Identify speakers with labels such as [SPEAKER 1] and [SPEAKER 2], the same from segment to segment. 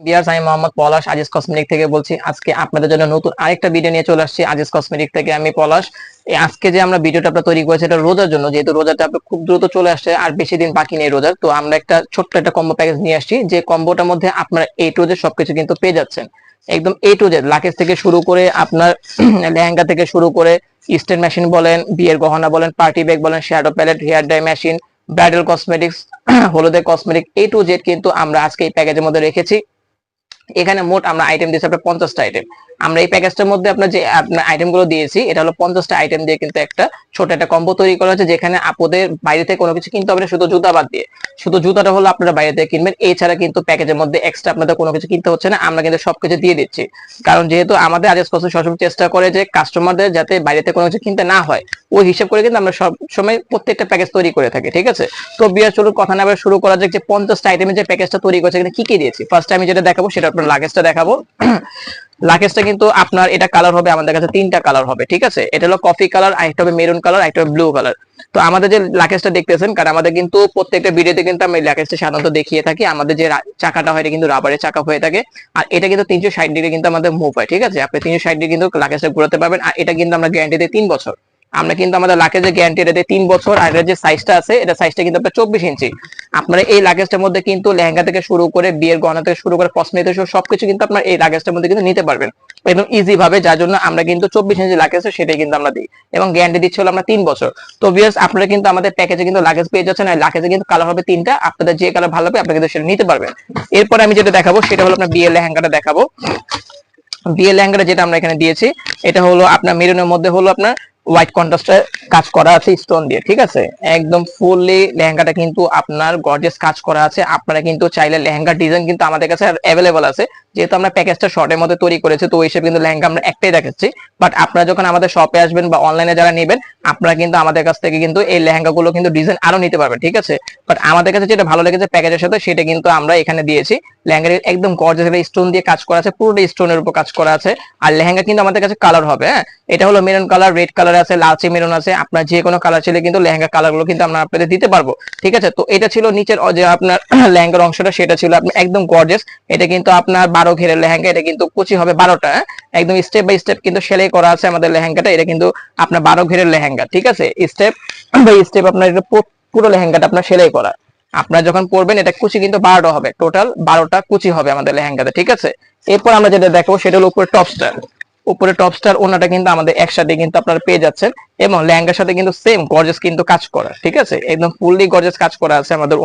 [SPEAKER 1] Dears, আমি মোহাম্মদ পলাশ Aziz cosmetic থেকে বলছি। আজকে আপনাদের জন্য নতুন আরেকটা ভিডিও নিয়ে চলে আসছি আজিজ কসমেটিক থেকে। আমি পলাশ। আজকে যে আমরা ভিডিওটা আপনার তৈরি করেছি এটা রোজার জন্য, যেহেতু রোজাটা আপনার খুব দ্রুত চলে আসছে আর বেশি দিন বাকি নেই রোজার, তো আমরা একটা ছোট্ট একটা কম্বো প্যাকেজ নিয়ে আসছি, যে কম্বোটার মধ্যে আপনারা এ টু জেড সবকিছু কিন্তু পেয়ে যাচ্ছেন। একদম এ টু জেড, লাকেজ থেকে শুরু করে আপনার লেহেঙ্গা থেকে শুরু করে স্টেন মেশিন বলেন, বিয়ের গহনা বলেন, পার্টি ব্যাগ বলেন, shadow palette, hair dye machine, bridal cosmetics, হলুদের কসমেটিক, এ টু জেড কিন্তু আমরা আজকে এই প্যাকেজের মধ্যে রেখেছি। এখানে মোট আমরা আইটেম দিয়েছি আপনার 50টা আইটেম। আমরা এই প্যাকেজটার মধ্যে আপনার যে আপনার আইটেম গুলো দিয়েছি, এটা হলো 50টা আইটেম দিয়ে কিন্তু একটা ছোট একটা কম্বো তৈরি করা হয়েছে, যেখানে আপনাদের বাইরে থেকে কোনো কিছু কিনতে হবে না, শুধু জুতা বাদ দিয়ে। শুধু জুতাটা হলো আপনারা বাইরে থেকে কিনবেন, এছাড়া কিন্তু প্যাকেজের মধ্যে এক্সট্রা আপনাদের কোনো কিছু কিনতে হচ্ছে না, আমরা কিন্তু সবকিছু দিয়ে দিচ্ছি। কারণ যেহেতু আমাদের আজকে সবসময় চেষ্টা করে যে কাস্টমারদের যাতে বাইরে থেকে কোনো কিছু কিনতে না হয়, ওই হিসাব করে কিন্তু আমরা সব সময় প্রত্যেকটা প্যাকেজ তৈরি করে থাকি, ঠিক আছে। তো বিয়ার চলুন কথা না বলে শুরু করা যাক যে 50টা আইটেমের যে প্যাকেজটা তৈরি করেছে এখানে কি কি দিয়েছি। ফার্স্ট আমি যেটা দেখাবো সেটা আপনার লাগেজটা দেখাবো। লাগেজটা কিন্তু আপনার এটা কালার হবে, আমাদের কাছে 3টা কালার হবে, ঠিক আছে। এটা হলো কফি কালার, আরেকটা হবে মেরুন কালার, আরেকটা হবে ব্লু কালার। তো আমাদের যে লাগেজটা দেখতেছেন, কারণ আমাদের কিন্তু প্রত্যেকটা ভিডিওতে কিন্তু আমি লাগেজটা সাধারণত দেখিয়ে থাকি, আমাদের যে চাকাটা হয় এটা কিন্তু রাবারের চাকা হয়ে থাকে, আর এটা কিন্তু 360 ডিগ্রি কিন্তু আমাদের মুভ হয়, ঠিক আছে। আপনি 360 ডিগ্রি কিন্তু লাগেজটা ঘোরাতে পারবেন, আর এটা কিন্তু আমরা গ্যারান্টি দিই 3 বছর। আমরা কিন্তু আমাদের লাগেজের গ্যারান্টি এটা দিয়ে 3 বছর, আর এর যে সাইজটা আছে এটা সাইজটা কিন্তু আপনার 24 ইঞ্চি। আপনারা এই লাগেজটার মধ্যে কিন্তু লেহেঙ্গা থেকে শুরু করে বিয়ের গহনা থেকে শুরু করে কসমেটিক থেকে সবকিছু কিন্তু আপনার এই লাগেজটার মধ্যে কিন্তু নিতে পারবেন একদম ইজি ভাবে, যার জন্য আমরা কিন্তু 24 ইঞ্চি লাগেজ সেটাই কিন্তু আমরা দিই, এবং গ্যারান্টি দিচ্ছি হলো আমরা 3 বছর। তো ভিউয়ার্স, আপনারা কিন্তু আমাদের প্যাকেজে কিন্তু লাগেজ পেয়ে যাচ্ছেন, আর লাগেজে কিন্তু কালার হবে 3টা, আপনাদের যে কালার ভালো হবে আপনারা কিন্তু সেটা নিতে পারবেন। এরপর আমি যেটা দেখাবো সেটা হলো আপনার বিয়ের লেহেঙ্গাটা দেখাবো। বিয়ের লেহেঙ্গাটা যেটা আমরা এখানে দিয়েছি, এটা হলো আপনার মেরুনের মধ্যে হলো আপনার হোয়াইট কন্ট্রাস্টের কাজ করা আছে স্টোন দিয়ে, ঠিক আছে। একদম ফুললি লেহেঙ্গাটা কিন্তু আপনার গর্জিয়াস কাজ করা আছে। আপনারা কিন্তু চাইলে লেহেঙ্গার ডিজাইন কিন্তু আমাদের কাছে অ্যাভেলেবল আছে, যেহেতু আমরা প্যাকেজটা শর্টের মধ্যে তৈরি করেছি, তো ওই হিসেবে কিন্তু লেহেঙ্গা আমরা একটাই দেখাচ্ছি। বাট আপনারা যখন আমাদের শপে আসবেন বা অনলাইনে যারা নেবেন, আপনারা কিন্তু আমাদের কাছ থেকে কিন্তু এই লেহেঙ্গা গুলো কিন্তু ডিজাইন আরো নিতে পারবেন, ঠিক আছে। বাট আমাদের কাছে যেটা ভালো লেগেছে প্যাকেজের সাথে, সেটা কিন্তু আমরা এখানে দিয়েছি। লেহেঙ্গার একদম গর্জিয়াস স্টোন দিয়ে কাজ করা আছে, পুরোটা স্টোনের উপর কাজ করা আছে। আর লেহেঙ্গা কিন্তু আমাদের কাছে কালার হবে, হ্যাঁ, এটা হলো মেরুন কালার, রেড কালার আছে, লালচে মেরুন আছে, আপনার যে কোনো কালার ছিল কিন্তু লেহেঙ্গা কালার গুলো কিন্তু আমরা আপনাদের দিতে পারবো, ঠিক আছে। তো এটা ছিল নিচের যে আপনার লেহেঙ্গার অংশটা, সেটা ছিল আপনার একদম গর্জিয়াস। এটা কিন্তু আপনার 12 ঘেরের লেহেঙ্গা, এটা কিন্তু কুচি হবে 12টা, একদম স্টেপ বাই স্টেপ কিন্তু সেলাই করা আছে আমাদের লেহেঙ্গাটা। এটা কিন্তু আপনার 12 ঘেরের লেহেঙ্গা, ঠিক আছে। স্টেপ বাই স্টেপ আপনার এটা পুরো লেহেঙ্গাটা আপনার সেলাই করা। আপনারা যখন পরবেন এটা কুচি কিন্তু 12টা হবে, টোটাল 12টা কুচি হবে আমাদের লেহেঙ্গাতে, ঠিক আছে। এরপর আমরা যেটা দেখবো সেটা হলো উপরে টপস্টার। উপরে টপস্টার ওনাটা কিন্তু আমাদের একসাথে কিন্তু আপনারা পেয়ে যাচ্ছেন, এবং লেহেঙ্গার সাথে কিন্তু সেম গর্জিয়াস কিন্তু কাজ করা, ঠিক আছে। একদম ফুললি গর্জিয়াস কাজ করা আছে আমাদের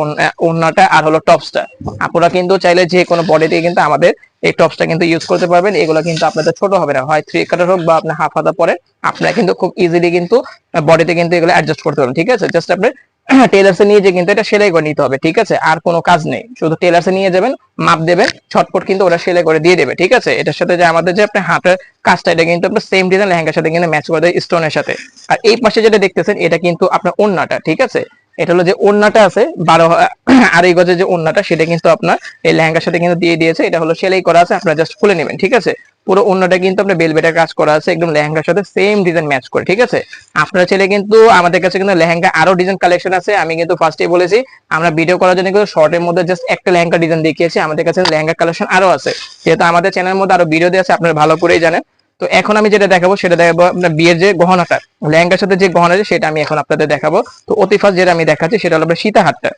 [SPEAKER 1] ওনাটা আর হলো টপস্টার। আপনারা কিন্তু চাইলে যে কোনো বডি দিয়ে কিন্তু আমাদের এই টপসটা কিন্তু ইউজ করতে পারবেন। এগুলো কিন্তু আপনাদের ছোট হবে না, হয় 3 কাটার হোক বা আপনি হাফ হাতা পরে আপনারা কিন্তু খুব ইজিলি কিন্তু বডিতে কিন্তু এগুলো অ্যাডজাস্ট করতে পারবেন, ঠিক আছে। জাস্ট আপনি টেলার্সে নিয়ে যে কিন্তু এটা সেলাই করে নিতে হবে, ঠিক আছে। আর কোনো কাজ নেই, শুধু টেলার্সে নিয়ে যাবেন, মাপ দেবেন, ছটপট কিন্তু ওরা সেলাই করে দিয়ে দেবে, ঠিক আছে। এটার সাথে যে আমাদের যে আপনার হাতের কাজটা, এটা কিন্তু আপনার সেম ডিজাইন লেহেঙ্গার সাথে কিন্তু ম্যাচ করে দেয় স্টোনের সাথে। আর এই পাশে যেটা দেখতেছেন এটা কিন্তু আপনার ওড়নাটা, ঠিক আছে। এটা হলো যে ওড়নাটা আছে 12 গজের যে ওড়নাটা, সেটা কিন্তু আপনার এই লেহেঙ্গার সাথে কিন্তু দিয়ে দিয়েছে। এটা হলো সেলাই করা আছে, আপনারা জাস্ট খুলে নেবেন, ঠিক আছে। পুরো ওড়নাটা কিন্তু আপনার বেলভেটের কাজ করা আছে, একদম লেহেঙ্গার সাথে সেম ডিজাইন ম্যাচ করে, ঠিক আছে। আপনারা চাইলে কিন্তু আমাদের কাছে কিন্তু লেহেঙ্গা আরো ডিজাইন কালেকশন আছে। আমি কিন্তু ফার্স্টেই বলেছি আমরা ভিডিও করার জন্য কিন্তু শর্টের মধ্যে জাস্ট একটা লেহেঙ্গা ডিজাইন দেখিয়েছি, আমাদের কাছে লেহেঙ্গা কালেকশন আরো আছে, যেহেতু আমাদের চ্যানেলের মধ্যে আরো ভিডিও দেওয়া আছে, আপনারা ভালো করেই জানেন। তো এখন আমি যেটা দেখাবো সেটা দেখাবো আপনার বিয়ের যে গহনাটা, লেহেঙ্গার সাথে যে গহনা আছে সেটা আমি এখন আপনাদের দেখাবো। তো অতি ফার্স্ট যেটা আমি দেখাচ্ছি সেটা হলো সীতাহারটা।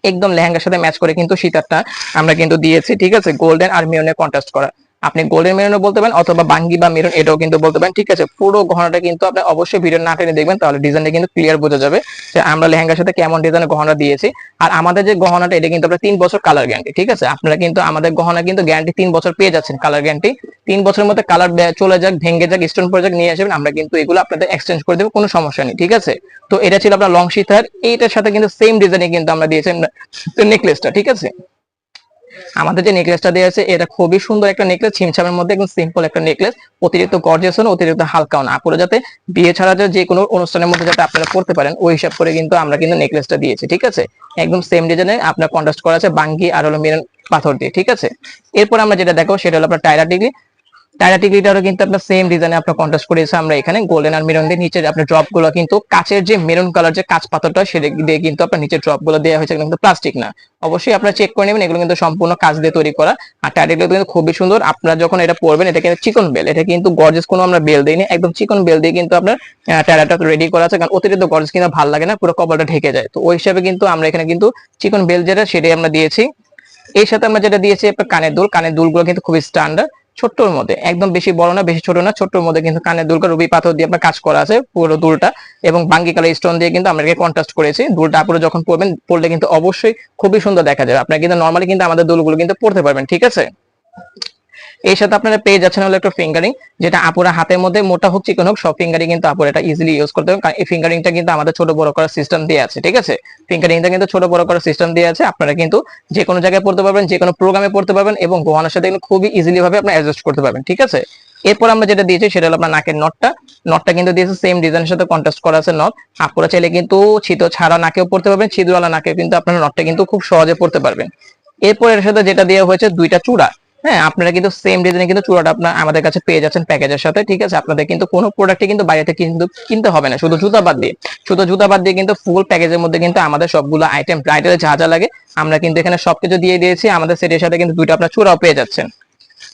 [SPEAKER 1] একদম লেহেঙ্গার সাথে ম্যাচ করে কিন্তু সীতারটা আমরা কিন্তু দিয়েছি, ঠিক আছে। গোল্ডেন আর মেরুনের কন্ট্রাস্ট করা, আপনি গোল্ডেন মেরুনও বলতে পারেন অথবা বাঙ্গি বা মেরুন এটাও কিন্তু বলতে পারেন, ঠিক আছে। পুরো গহনাটা কিন্তু আপনি অবশ্যই ভিডিও না টেনে দেখবেন, তাহলে ডিজাইনটা কিন্তু ক্লিয়ার বোঝা যাবে যে আমরা লেহেঙ্গার সাথে কেমন ডিজাইনের গহনা দিয়েছি। আর আমাদের যে গহনাটা এটা কিন্তু আপনার 3 বছর কালার গ্যারান্টি, ঠিক আছে। আপনারা কিন্তু আমাদের গহনা কিন্তু গ্যারান্টি 3 বছর পেয়ে যাচ্ছেন, কালার গ্যারান্টি 3 বছরের মধ্যে কালার চলে যাক, ভেঙে যাক, স্টোন পড়ে যাক, নিয়ে আসবেন, আমরা কিন্তু এগুলো আপনাদের এক্সচেঞ্জ করে দেবো, কোনো সমস্যা নেই, ঠিক আছে। তো এটা ছিল আপনার লং সীতার, এইটার সাথে কিন্তু সেম ডিজাইনে কিন্তু আমরা দিয়েছি নেকলেসটা, ঠিক আছে। আমাদের যে নেকলেসটা দেওয়া আছে এটা খুবই সুন্দর একটা নেকলেস, ছিমছামের মধ্যে একদম সিম্পল একটা নেকলেস, অতিরিক্ত গর্জিয়াস না, অতিরিক্ত হালকাও না। আপনারা যাতে বিয়ে ছাড়া যে কোনো অনুষ্ঠানের মধ্যে যাতে আপনারা পড়তে পারেন ওই হিসাব করে কিন্তু আমরা কিন্তু নেকলেসটা দিয়েছি, ঠিক আছে। একদম সেম ডিজাইনে আপনার কন্ট্রাস্ট করা আছে বাঙ্গি আর হলো মেরুন পাথর দিয়ে, ঠিক আছে। এরপর আমরা যেটা দেখো সেটা হলো আপনার টাইরা ডিগ্রি। টায়ার টিকিটারও কিন্তু আপনার সেম ডিজাইনে আপনার কন্ট্রাস্ট করেছে আমরা এখানে গোল্ডেন আর মেরুন দিয়ে। নিচে আপনার ড্রপ গুলো কিন্তু কাচের যে মেরুন কালার যে কাচ পাথরটা সেটা দিয়ে কিন্তু আপনার নিচে ড্রপ গুলো দেওয়া হয়েছে, কিন্তু প্লাস্টিক না। অবশ্যই আপনারা চেক করে নেবেন, এগুলো কিন্তু সম্পূর্ণ কাচ দিয়ে তৈরি করা। আর টায়ারগুলো কিন্তু খুবই সুন্দর। আপনারা যখন এটা পরবেন, এটা কিন্তু চিকন বেল, এটা কিন্তু গর্জিয়াস কোনো আমরা বেল দেইনি, একদম চিকন বেল দিয়ে কিন্তু আপনার টায়ারটা রেডি করা আছে। কারণ অতিরিক্ত গর্জিয়াস কিন্তু ভালো লাগে না, পুরো কপালটা ঢেকে যায়। তো ওই হিসাবে কিন্তু আমরা এখানে কিন্তু চিকন বেল যেটা সেটাই আমরা দিয়েছি। এর সাথে আমরা যেটা দিয়েছি আপনার কানের দুল। কানের দুলগুলো কিন্তু খুবই স্ট্যান্ডার্ড, ছোট্টর মধ্যে, একদম বেশি বড় না বেশি ছোট না, ছোট্টর মধ্যে কিন্তু কানের দুলটা রুবি পাথর দিয়ে আপনার কাজ করা আছে পুরো দুলটা, এবং বাঙ্গি কালার স্টোন দিয়ে কিন্তু আমরা এটাকে কন্ট্রাস্ট করেছি। দুলটা আপনারা যখন পরবেন, পরলে কিন্তু অবশ্যই খুবই সুন্দর দেখা যাবে। আপনারা কিন্তু নরমালি কিন্তু আমাদের দুলগুলো কিন্তু পরতে পারবেন, ঠিক আছে। এর সাথে আপনারা পেয়ে যাচ্ছেন হলো একটা ফিঙ্গারিং, যেটা আপুরা হাতের মধ্যে মোটা হোক চিকন হোক সব ফিঙ্গারিং কিন্তু আপুরা এটা ইজিলি ইউজ করতে পারবেন। কারণ এই ফিঙ্গারিংটা কিন্তু আমাদের ছোট বড় করার সিস্টেম দিয়ে আছে, ঠিক আছে। ফিঙ্গারিংটা কিন্তু ছোট বড় করার সিস্টেম দিয়ে আছে, আপনারা কিন্তু যে কোনো জায়গায় পড়তে পারবেন, যে কোনো প্রোগ্রামে পড়তে পারবেন, এবং গহনার সাথে কিন্তু খুবই ইজিলি ভাবে আপনি অ্যাডজাস্ট করতে পারবেন, ঠিক আছে। এরপর আমরা যেটা দিয়েছি সেটা হলো আপনার নাকের নটটা। নটটা কিন্তু দিয়েছে সেম ডিজাইনের সাথে কন্ট্রাস্ট করা আছে নট। আপনারা চাইলে কিন্তু ছিদ্র ছাড়া নাকেও পড়তে পারবেন, ছিদ্রওয়ালা নাকেও কিন্তু আপনারা নটটা কিন্তু খুব সহজে পড়তে পারবেন। এরপর এর সাথে যেটা দেওয়া হয়েছে দুইটা চূড়া। হ্যাঁ, আপনারা কিন্তু সেম ডিজাইনে কিন্তু চূড়াটা আপনার আমাদের কাছে পেয়ে যাচ্ছেন প্যাকেজের সাথে, ঠিক আছে। আপনাদের কিন্তু কোনো প্রোডাক্টই কিন্তু বাইরে থেকে কিন্তু কিনতে হবে না, শুধু জুতা বাদ দিয়ে। শুধু জুতা বাদ দিয়ে কিন্তু ফুল প্যাকেজের মধ্যে কিন্তু আমাদের সবগুলো আইটেম ব্রাইডালে যা যা লাগে আমরা কিন্তু এখানে সবকিছু দিয়ে দিয়েছি। আমাদের সেটের সাথে কিন্তু দুইটা আপনার চূড়াও পেয়ে যাচ্ছেন।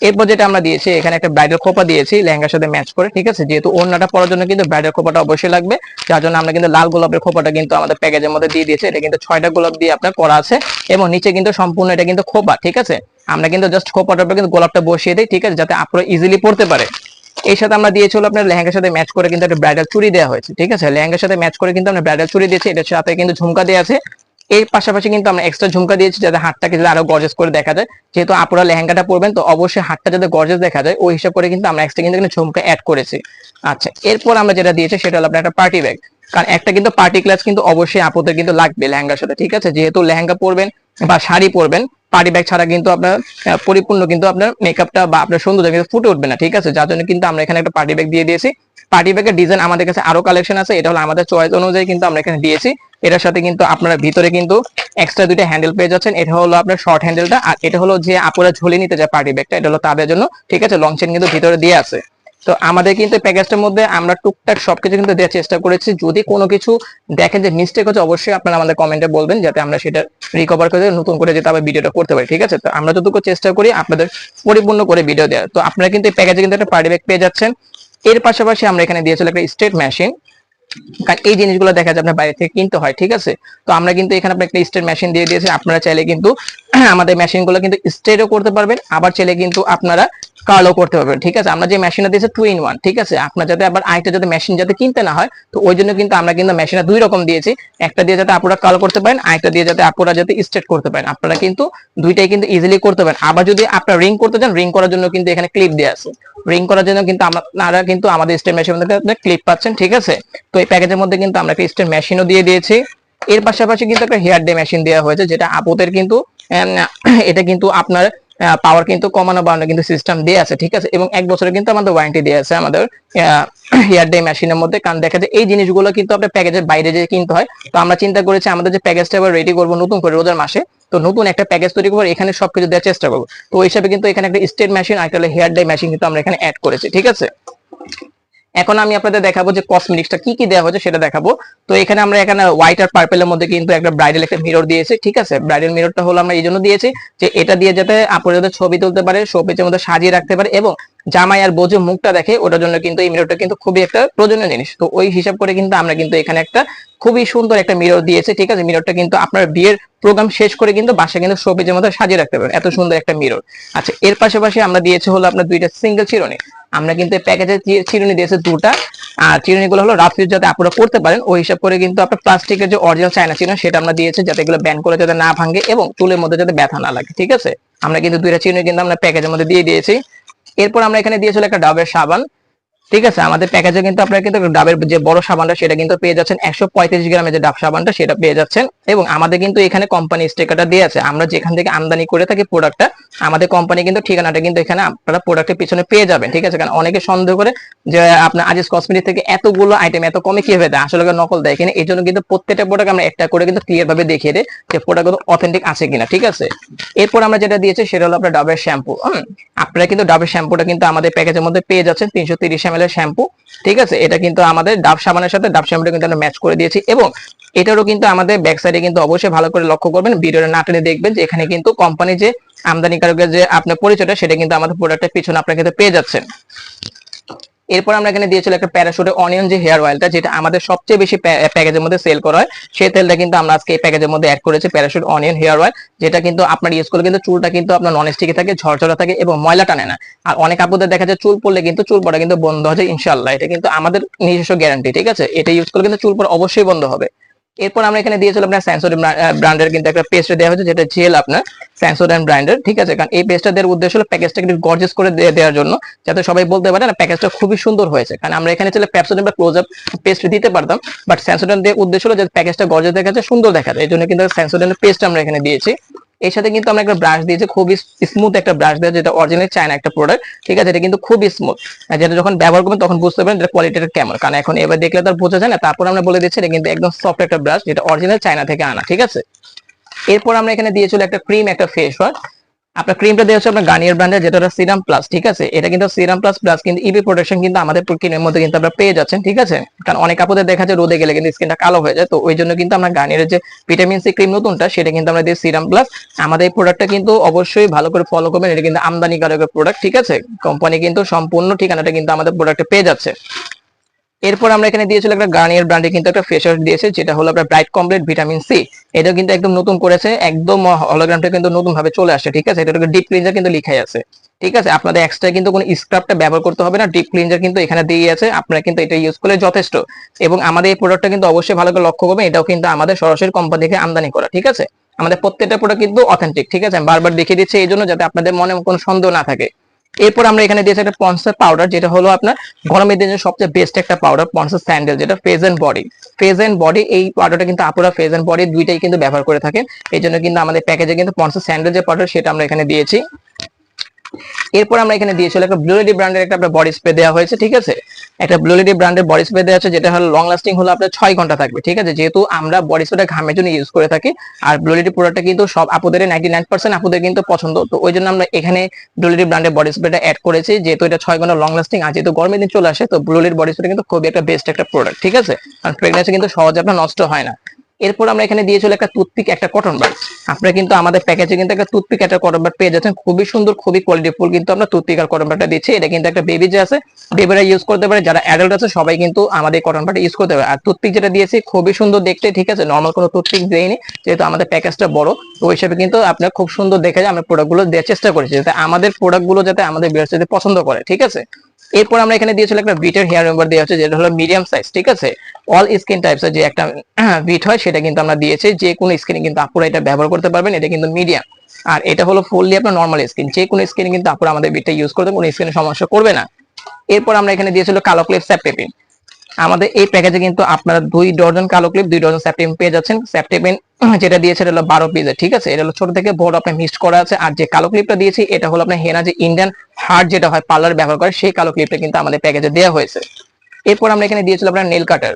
[SPEAKER 1] এরপর যেটা আমরা দিয়েছি এখানে একটা ব্রাইডাল খোপা দিয়েছি লেহেঙ্গার সাথে ম্যাচ করে, ঠিক আছে। যেহেতু ওড়নাটা পরার জন্য কিন্তু ব্রাইডাল খোপাটা অবশ্যই লাগবে, যার জন্য আমরা কিন্তু লাল গোলাপের খোপাটা কিন্তু আমাদের প্যাকেজের মধ্যে দিয়ে দিয়েছি। এটা কিন্তু 6টা গোলাপ দিয়ে আপনার করা আছে, এবং নিচে কিন্তু সম্পূর্ণ এটা কিন্তু খোপা, ঠিক আছে। আমরা কিন্তু জাস্ট খোপাটার উপর কিন্তু গোলাপটা বসিয়ে দিই, ঠিক আছে, যাতে আপনারা ইজিলি পড়তে পারে। এর সাথে আমরা দিয়েছিল আপনার লেহেঙ্গার সাথে ম্যাচ করে কিন্তু একটা ব্রাইডাল চুড়ি দেওয়া হয়েছে, ঠিক আছে। লেহেঙ্গার সাথে ম্যাচ করে কিন্তু আমরা ব্রাইডাল চুড়ি দিয়েছি, এটার সাথে কিন্তু ঝুমকা দেওয়া আছে। এর পাশাপাশি কিন্তু আমরা এক্সট্রা ঝুমকা দিয়েছি যাতে হাতটাকে যদি আরো গর্জিয়াস করে দেখা যায়। যেহেতু আপুরা লেহেঙ্গাটা পরবেন, তো অবশ্যই হাতটা যাতে গর্জিয়াস দেখা যায় ওই হিসাব করে কিন্তু আমরা এক্সট্রা কিন্তু ঝুমকা অ্যাড করেছি। আচ্ছা, এরপর আমরা যেটা দিয়েছি সেটা হলো আপনার একটা পার্টি ব্যাগ। কারণ একটা কিন্তু পার্টি ক্লাস কিন্তু অবশ্যই আপুদের কিন্তু লাগবে লেহেঙ্গার সাথে, ঠিক আছে। যেহেতু লেহেঙ্গা পরবেন বা শাড়ি পরবেন, পার্টি ব্যাগ ছাড়া কিন্তু আপনার পরিপূর্ণ কিন্তু আপনার মেকআপটা বা আপনার সৌন্দর্য কিন্তু ফুটে উঠবে না, ঠিক আছে। যার জন্য কিন্তু আমরা এখানে একটা পার্টি ব্যাগ দিয়ে দিয়েছি। পার্টি ব্যাগের ডিজাইন আমাদের কাছে আরো কালেকশন আছে, এটা হলো আমাদের চয়েস অনুযায়ী কিন্তু আমরা এখানে দিয়েছি। এটার সাথে কিন্তু আপনারা ভিতরে কিন্তু এক্সট্রা দুইটা হ্যান্ডেল পেয়ে যাচ্ছেন। এটা হলো আপনার শর্ট হ্যান্ডেলটা, আর এটা হলো যে আপুরা ঝুলিয়ে নিতে যায় পার্টি ব্যাগটা, এটা হলো তাদের জন্য, ঠিক আছে। লং চেন কিন্তু ভিতরে দিয়ে আছে। তো আমাদের কিন্তু প্যাকেজটার মধ্যে আমরা টুকটাক সবকিছু কিন্তু দেওয়ার চেষ্টা করেছি। যদি কোনো কিছু দেখেন যে মিস্টেক হচ্ছে, অবশ্যই আপনারা আমাদের কমেন্টে বলবেন, যাতে আমরা সেটা রিকভার করে নতুন করে যেতে আবার ভিডিওটা করতে পারি, ঠিক আছে। তো আমরা যতটুকু চেষ্টা করি আপনাদের পরিপূর্ণ করে ভিডিও দেওয়ার। তো আপনারা কিন্তু এই প্যাকেজে কিন্তু একটা পার্টি ব্যাগ পেয়ে যাচ্ছেন। এর পাশাপাশি আমরা এখানে দিয়েছিলাম একটা স্ট্রেট মেশিন। কারণ এই জিনিসগুলো দেখা যায় আপনার বাইরে থেকে কিনতে হয়, ঠিক আছে। তো আমরা কিন্তু এখানে আপনার একটা স্ট্রেট মেশিন দিয়ে দিয়েছি। আপনারা চাইলে কিন্তু আমাদের মেশিনগুলো কিন্তু স্ট্রেটও করতে পারবেন, আবার চাইলে কিন্তু আপনারা কার্লও করতে পারবেন, ঠিক আছে। আমরা যে মেশিনটা দিয়েছি 2 in 1, ঠিক আছে। আপনার যাতে আবার আরেকটা যাতে মেশিন যাতে কিনতে না হয়, তো ওই জন্য কিন্তু আমরা কিন্তু মেশিনটা 2 রকম দিয়েছি। একটা দিয়ে যাতে আপনারা কার্ল করতে পারেন, আরেকটা দিয়ে যাতে আপনারা যাতে স্ট্রেট করতে পারেন। আপনারা কিন্তু দুইটাই কিন্তু ইজিলি করতে পারেন। আবার যদি আপনারা রিং করতে চান, রিং করার জন্য কিন্তু এখানে ক্লিপ দেওয়া আছে। রিং করার জন্য কিন্তু আপনারা কিন্তু আমাদের স্ট্রেট মেশিনের মধ্যে ক্লিপ পাচ্ছেন, ঠিক আছে। তো এই প্যাকেজের মধ্যে কিন্তু আমরা একটা স্ট্রেট মেশিনও দিয়ে দিয়েছি। এর পাশাপাশি কিন্তু একটা হেয়ার ডে মেশিন দেওয়া হয়েছে, যেটা আপুদের কিন্তু এটা কিন্তু আপনার পাওয়ার কিন্তু কমানো বাড়ানো কিন্তু সিস্টেম দেওয়া আছে, ঠিক আছে। এবং 1 বছরের কিন্তু আমাদের ওয়ারেন্টি দেওয়া আছে আমাদের হেয়ার ডে মেশিনের মধ্যে। কারণ দেখা যায় এই জিনিসগুলো কিন্তু আপনার প্যাকেজের বাইরে যে কিনতে হয়। তো আমরা চিন্তা করেছি আমাদের যে প্যাকেজটা এবার রেডি করবো নতুন করে রোজার মাসে, তো নতুন একটা প্যাকেজ তৈরি করবো, এখানে সবকিছু দেওয়ার চেষ্টা করবো। তো ওই হিসাবে কিন্তু এখানে একটা স্ট্রেট মেশিন আর একটা হেয়ার ডে মেশিন কিন্তু আমরা এখানে অ্যাড করেছি, ঠিক আছে। এখন আমি আপনাদের দেখাবো যে কসমেটিক্সটা কি কি দেওয়া হয়েছে সেটা দেখাবো। তো এখানে আমরা এখানে হোয়াইট আর পার্পেলের মধ্যে কিন্তু একটা ব্রাইডাল একটা মিরর দিয়েছি, ঠিক আছে। ব্রাইডাল মিররটা হলো আমরা এই জন্য দিয়েছি যে এটা দিয়ে যাতে আপুরা যাতে ছবি তুলতে পারে, শোপিসের মধ্যে সাজিয়ে রাখতে পারে, এবং জামাই আর বউ মুখটা দেখে, ওটার জন্য কিন্তু এই মিররটা কিন্তু খুবই একটা প্রয়োজনীয় জিনিস। তো ওই হিসাব করে কিন্তু আমরা কিন্তু এখানে একটা খুবই সুন্দর একটা মিরর দিয়েছি, ঠিক আছে। মিররটা কিন্তু আপনার বিয়ের প্রোগ্রাম শেষ করে কিন্তু বাসায় কিন্তু শোপিসের মধ্যে সাজিয়ে রাখতে পারেন, এত সুন্দর একটা মিরর। আচ্ছা, এর পাশাপাশি আমরা দিয়েছি হলো আপনার দুইটা সিঙ্গেল চিরুনি। আমরা কিন্তু প্যাকেজে চিরুনি দিয়েছি দুটা, আর চিরুনিগুলো হলো রাফ ইউজ যাতে আপনারা করতে পারেন ওই হিসাব করে কিন্তু আপনার প্লাস্টিকের যে অরিজিনাল চায়না চিরুনি সেটা আমরা দিয়েছি, যাতে এগুলো ব্যান্ড করে যাতে না ভাঙে এবং চুলের মধ্যে যাতে ব্যথা না লাগে, ঠিক আছে। আমরা কিন্তু দুইটা চিরুনি কিন্তু আমরা প্যাকেজের মধ্যে দিয়ে দিয়েছি। এরপর আমরা এখানে দিয়েছিল একটা ডাবের সাবান, ঠিক আছে। আমাদের প্যাকেজে কিন্তু আপনারা কিন্তু ডাবের যে বড় সাবানটা সেটা কিন্তু পেয়ে যাচ্ছেন, 135 গ্রামের যে ডাব সাবানটা সেটা পেয়ে যাচ্ছেন। এবং আমাদের কিন্তু এখানে কোম্পানি স্টিকারটা দিয়ে আছে, আমরা যেখান থেকে আমদানি করে থাকি প্রোডাক্টটা, আমাদের কোম্পানি কিন্তু ঠিকানাটা কিন্তু এখানে আপনারা প্রোডাক্টের পিছনে পেয়ে যাবেন, ঠিক আছে। কারণ অনেকে সন্দেহ করে যে আপনার আজিজ কসমেটিক থেকে এতগুলো আইটেম এত কমে কিভাবে দেয়, আসলে নকল দেয় কিনা। এই জন্য কিন্তু প্রত্যেকটা প্রোডাক্ট আমরা একটা করে কিন্তু ক্লিয়ার ভাবে দেখিয়ে দেয় যে প্রোডাক্ট অথেন্টিক আছে কিনা, ঠিক আছে। এরপর আমরা যেটা দিয়েছি সেটা হলো আপনার ডাবের শ্যাম্পু। আপনারা কিন্তু ডাবের শ্যাম্পুটা কিন্তু আমাদের প্যাকেজের মধ্যে পেয়ে যাচ্ছেন 330 ml এর শ্যাম্পু, ঠিক আছে। এটা কিন্তু আমাদের ডাব সাবানের সাথে ডাব শ্যাম্পুটা কিন্তু আমরা ম্যাচ করে দিয়েছি, এবং এটারও কিন্তু আমাদের ব্যাক সাইডে কিন্তু অবশ্যই ভালো করে লক্ষ্য করবেন, ভিডিওটা না টেনে দেখবেন যে এখানে কিন্তু কোম্পানি যে আমদানিকারকের যে আপনার পরিচয়টা সেটা কিন্তু আমাদের প্রোডাক্টের পিছনে আপনারা কিন্তু পেয়ে যাচ্ছেন। এরপর আমরা এখানে দিয়েছিল একটা প্যারাশুটের অনিয়ন যে হেয়ার অয়েলটা, যেটা আমাদের সবচেয়ে বেশি প্যাকেজের মধ্যে সেল করা হয়, সেই তেলটা কিন্তু আমরা আজকে এই প্যাকেজের মধ্যে অ্যাড করেছি, প্যারাশুট অনিয়ন হেয়ার অয়েল, যেটা কিন্তু আপনার ইউজ করলে কিন্তু চুলটা কিন্তু আপনার নন স্টিকি থাকে, ঝরঝরা থাকে এবং ময়লা টানে না। আর অনেক আপুদের দেখা যায় চুল পড়লে কিন্তু চুল পড়া কিন্তু বন্ধ হয়ে যায় ইনশাআল্লাহ, এটা কিন্তু আমাদের নিজস্ব গ্যারান্টি, ঠিক আছে। এটা ইউজ করলে কিন্তু চুল পড়া অবশ্যই বন্ধ হবে। এরপর আমরা এখানে দিয়েছিলাম আপনার সেন্সোডাইন ব্র্যান্ডের কিন্তু একটা পেস্ট দেওয়া হয়েছে, যেটা জেল আপনার সেন্সোডাইন ব্র্যান্ডের, ঠিক আছে। কারণ এই পেস্টটা দেওয়ার উদ্দেশ্য হলো প্যাকেজটা একটু গর্জিয়াস করে দেওয়ার জন্য, যাতে সবাই বলতে পারে না প্যাকেজটা খুবই সুন্দর হয়েছে। কারণ আমরা এখানে চাইলে পেপসোডিন বা ক্লোজ আপ পেস্ট দিতে পারতাম, বাট সেন্সোডাইন দেওয়ার উদ্দেশ্য হলো যে প্যাকেজটা গর্জিয়াস দেখা যায়, সুন্দর দেখা যায়, এই জন্য কিন্তু সেন্সোডাইনের পেস্ট আমরা এখানে দিয়েছি। এর সাথে কিন্তু আমরা একটা ব্রাশ দিয়েছি, খুবই স্মুথ একটা ব্রাশ দেওয়া, যেটা অরিজিনাল চায়না একটা প্রোডাক্ট, ঠিক আছে। এটা কিন্তু খুবই স্মুথ, যেটা যখন ব্যবহার করবেন তখন বুঝতে পারবেন এটা কোয়ালিটিটা কেমন, কারণ এখন এবার দেখলে তার বোঝা যায় না। তারপর আমরা বলে দিচ্ছি এটা কিন্তু একদম সফট একটা ব্রাশ, যেটা অরিজিনাল চায়না থেকে আনা, ঠিক আছে। এরপর আমরা এখানে দিয়েছিল একটা ক্রিম, একটা ফেস ওয়াশ। আপনার ক্রিমটা দেওয়া হচ্ছে আপনার গার্নিয়ার ব্র্যান্ডের, যেটা হলো সিরাম প্লাস, ঠিক আছে। এটা কিন্তু সিরাম প্লাস প্লাস কিন্তু ইভি প্রোটেকশন কিন্তু আমাদের ক্রিমের মধ্যে কিন্তু আপনারা পেয়ে যাচ্ছেন, ঠিক আছে। কারণ অনেক আপুদের দেখা যায় রোদে গেলে কিন্তু স্কিনটা কালো হয়ে যায়, তো ওই জন্য কিন্তু আমরা গার্নিয়ারের যে ভিটামিন সি ক্রিম নতুনটা, সেটা কিন্তু আমরা দিই সিরাম প্লাস। আমাদের এই প্রোডাক্টটা কিন্তু অবশ্যই ভালো করে ফলো করবেন, এটা কিন্তু আমদানিকারকের প্রোডাক্ট, ঠিক আছে। কোম্পানি কিন্তু সম্পূর্ণ ঠিকানাটা কিন্তু আমাদের প্রোডাক্টে পেয়ে যাচ্ছে। এরপর আমরা এখানে দিয়েছিল একটা গার্নিয়ার ব্র্যান্ডে কিন্তু একটা ফেস ওয়াশ দিয়েছে, যেটা হলো আপনার ব্রাইট কমপ্লিট ভিটামিন সি। এটা কিন্তু একদম নতুন করেছে, একদম হলোগ্রামটা কিন্তু নতুন ভাবে চলে আসছে, ঠিক আছে। এটা ডিপ ক্লিনজার কিন্তু লেখাই আছে, ঠিক আছে। আপনাদের এক্সট্রা কিন্তু কোনো স্ক্রাবটা ব্যবহার করতে হবে না, ডিপ ক্লিনজার কিন্তু এখানে দিয়ে আছে, আপনারা কিন্তু এটা ইউজ করলে যথেষ্ট। এবং আমাদের এই প্রোডাক্টটা কিন্তু অবশ্যই ভালো করে লক্ষ্য করবেন, এটাও কিন্তু আমাদের সরাসরি কোম্পানি থেকে আমদানি করা, ঠিক আছে। আমাদের প্রত্যেকটা প্রোডাক্ট কিন্তু অথেন্টিক, ঠিক আছে। আমি বারবার দেখিয়ে দিচ্ছি এই জন্য, যাতে আপনাদের মনে কোনো সন্দেহ না থাকে। এরপর আমরা এখানে দিয়েছি একটা পন্সের পাউডার, যেটা হলো আপনার গরমের দিনে সবচেয়ে বেস্ট একটা পাউডার, পন্সের স্যান্ডেল, যেটা face and body. Face and body এই পাউডারটা কিন্তু আপনারা ফেস এন্ড বডি দুইটাই কিন্তু ব্যবহার করে থাকেন, এই জন্য কিন্তু আমাদের প্যাকেজে কিন্তু পন্সের স্যান্ডেল যে পাউডার, সেটা আমরা এখানে দিয়েছি। এরপর আমরা এখানে দিয়েছিল একটা ব্লুলেডি ব্র্যান্ডের একটা বডি স্প্রে দেওয়া হয়েছে, ঠিক আছে। একটা ব্লুলেডি ব্র্যান্ডের বডি স্প্রে দেওয়া আছে, যেটা হলো লং লাস্টিং হলো আপনার 6 ঘন্টা থাকবে, ঠিক আছে। যেহেতু আমরা বডি স্প্রেটা ঘামের জন্য ইউজ করে থাকি, আর ব্লুলেডি প্রোডাক্টটা কিন্তু সব আপুদের 99% আপুদের কিন্তু পছন্দ, তো ওই জন্য আমরা এখানে ব্লুলেডি ব্র্যান্ডের বডি স্প্রেটা অ্যাড করেছি, যেহেতু এটা 6 ঘন্টা লং লাস্টিং, আর যেহেতু গরমের দিন চলে আসে, তো ব্লুলেডি বডি স্প্রে কিন্তু খুবই একটা বেস্ট একটা প্রোডাক্ট, ঠিক আছে। আর ফ্রেগনেন্স কিন্তু সহজে আপনার নষ্ট হয় না। এরপর আমরা এখানে দিয়েছিল একটা টুথপিক, একটা কটন বাড। আপনারা কিন্তু আমাদের প্যাকেজে কিন্তু একটা টুথপিক, একটা কটন বাড পেয়ে যাচ্ছেন, খুবই সুন্দর, খুবই কোয়ালিটিফুল কিন্তু আমরা টুথপিক আর কটন বাডটা দিচ্ছি। এটা কিন্তু একটা বেবি যে আছে, বেবিরা ইউজ করতে পারে, যারা অ্যাডাল্ট আছে সবাই কিন্তু আমাদের কটন বাড ইউজ করতে পারে। আর টুথপিক যেটা দিয়েছি খুবই সুন্দর দেখতে, ঠিক আছে। নর্মাল কোনো টুথপিক দেইনি, যেহেতু আমাদের প্যাকেজটা বড়, তো ওই হিসাবে কিন্তু আপনার খুব সুন্দর দেখে যায় আমরা প্রোডাক্টগুলো দেওয়ার চেষ্টা করেছি, যাতে আমাদের প্রোডাক্টগুলো যাতে আমাদের ভিউয়ার্স যদি পছন্দ করে, ঠিক আছে। এরপর আমরা এখানে দিয়েছিল একটা বিটের হেয়ার রিমুভার দেওয়া হচ্ছে, যেটা হলো মিডিয়াম সাইজ, ঠিক আছে। অল স্কিন টাইপসের যে একটা বিট হয়, সেটা কিন্তু আমরা দিয়েছি, যে কোনো স্কিনে কিন্তু আপুরা এটা ব্যবহার করতে পারবেন, এটা কিন্তু মিডিয়াম। আর এটা হলো ফুললি আপনার নর্মাল স্কিন, যে কোনো স্কিনে কিন্তু আপুরা আমাদের বিটটা ইউজ করতে কোনো স্কিনে সমস্যা করবে না। এরপর আমরা এখানে দিয়েছিল কালো ক্লিপ স্যাপটেপিন। আমাদের এই প্যাকেজে কিন্তু আপনারা 2 ডজন কালো ক্লিপ, 2 ডজন স্যাপটেপিন পেয়ে যাচ্ছেন। স্যাপটেপিন যেটা দিয়েছে এটা হলো 12 পিসের, ঠিক আছে। এটা হলো ছোট থেকে বড় আপনার মিক্সড করা আছে। আর যে কালো ক্লিপটা দিয়েছি, এটা হলো আপনার হেনা যে ইন্ডিয়ান হার্ট যেটা হয় পার্লার ব্যবহার করে, সেই কালো ক্লিপটা কিন্তু আমাদের প্যাকেজে দেওয়া হয়েছে। এরপর আমরা এখানে দিয়েছিলাম আপনার নেল কাটার।